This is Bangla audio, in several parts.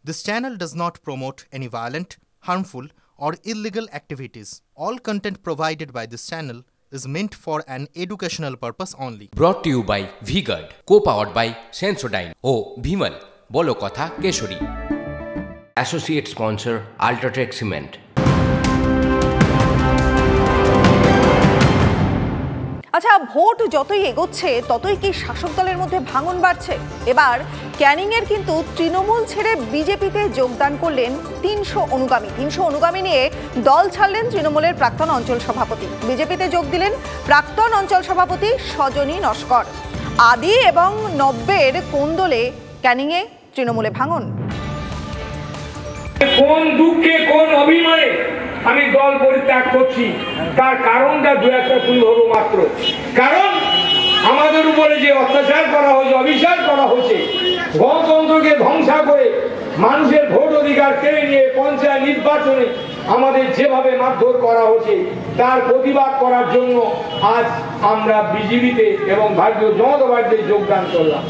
This channel does not promote any violent, harmful, or illegal activities. All content provided by this channel is meant for an educational purpose only. Brought to you by V-Guard, co-powered by Sensodyne O Bhimal, বলো কথা কেশরী। Associate sponsor Ultratech Cement। আচ্ছা, ভোট যতই এগোচ্ছে ততই কি শাসক দলের মধ্যে ভাঙন বাড়ছে? এবার ক্যানিংয়ের কিন্তু তৃণমূল ছেড়ে বিজেপিতে যোগদান করলেন ৩০০ অনুগামী নিয়ে দল ছাড়লেন তৃণমূলের প্রাক্তন অঞ্চল সভাপতি। বিজেপিতে যোগ দিলেন প্রাক্তন অঞ্চল সভাপতি সজনী নস্কর। আদি এবং নব্যের কোন্দলে ক্যানিংয়ে তৃণমূলে ভাঙন। কোন দুঃখে কোন অভিমানে আমি দল পরিত্যাগ করছি তার কারণটা দু একটা তুলে ধরবো মাত্র। কারণ আমাদের উপরে যে অত্যাচার করা হয়েছে, অবিচার করা হয়েছে, গণতন্ত্রকে ধ্বংস করে মানুষের ভোট অধিকার কেড়ে নিয়ে পঞ্চায়েত নির্বাচনে আমাদের যেভাবে মারধর করা হয়েছে তার প্রতিবাদ করার জন্য আজ আমরা বিজেপিতে এবং ভারতীয় জনতা পার্টিতে যোগদান করলাম।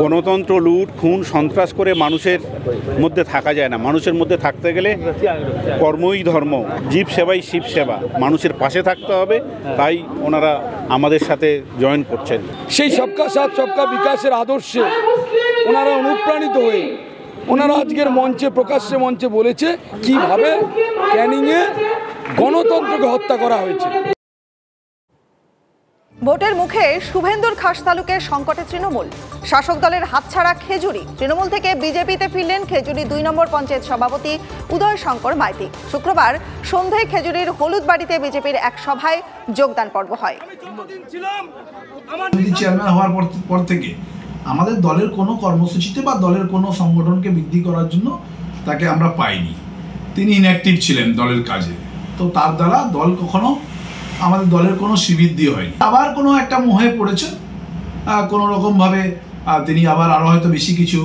গণতন্ত্র লুট খুন সন্ত্রাস করে মানুষের মধ্যে থাকা যায় না। মানুষের মধ্যে থাকতে গেলে কর্মই ধর্ম, জীব সেবাই শিব সেবা, মানুষের পাশে থাকতে হবে। তাই ওনারা আমাদের সাথে জয়েন করছেন। সেই সবকা সাথ সবকা বিকাশের আদর্শে ওনারা অনুপ্রাণিত হয়ে ওনারা আজকের মঞ্চে প্রকাশ্যে মঞ্চে বলেছে কিভাবে ক্যানিংয়ে গণতন্ত্রকে হত্যা করা হয়েছে। ভোটের মুখে শুভেন্দুর খাস তালুকের সংকটে তৃণমূল। শাসক দলের হাতছাড়া খেজুরি। তৃণমূল থেকে বিজেপিতে ফিরলেন খেজুরি ২ নম্বর পঞ্চায়েত সভাপতি উদয় শঙ্কর মাইতি। শুক্রবার সন্ধ্যায় খেজুরির হলুদবাড়িতে বিজেপির এক সভায় যোগদান পর্ব হয়। চেয়ারম্যান হওয়ার পর থেকে আমাদের দলের কোনো কর্মসূচিতে বা দলের কোনো সংগঠনকে বৃদ্ধি করার জন্য তাকে আমরা পাইনি। তিনি ইনঅ্যাক্টিভ ছিলেন দলের কাজে, তো তার দ্বারা দল কখনো আমাদের দলের কোনো শ্রীবৃদ্ধি হয়নি। আবার কোনো একটা মোহে পড়েছেন কোনো রকমভাবে, তিনি আবার আরও হয়তো বেশি কিছু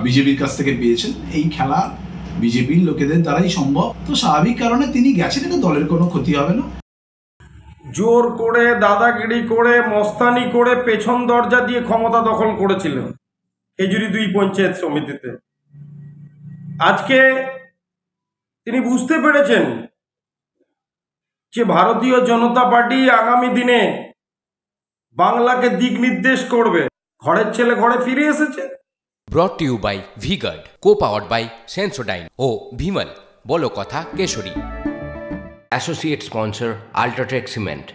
বিজেপির কাছ থেকে পেয়েছেন। এই খেলা বিজেপির লোকেদের দ্বারাই সম্ভব, তো স্বাভাবিক কারণে তিনি গেছেন, এটা দলের কোনো ক্ষতি হবে না। জোর করে দাদাগিরি করে মস্তানি করে পেছন দরজা দিয়ে ক্ষমতা দখল করেছিলেন খেজুরি ২ পঞ্চায়েত সমিতিতে। আজকে তিনি বুঝতে পেরেছেন যে ভারতীয় জনতা পার্টি আগামী দিনে বাংলাকে দিক নির্দেশ করবে। ঘরের ছেলে ঘরে ফিরে এসেছে। Brought to you by V-Guard, co-powered by Sensodyne O Bhimal, বলো কথা কেশরী। Associate sponsor Ultratech Cement।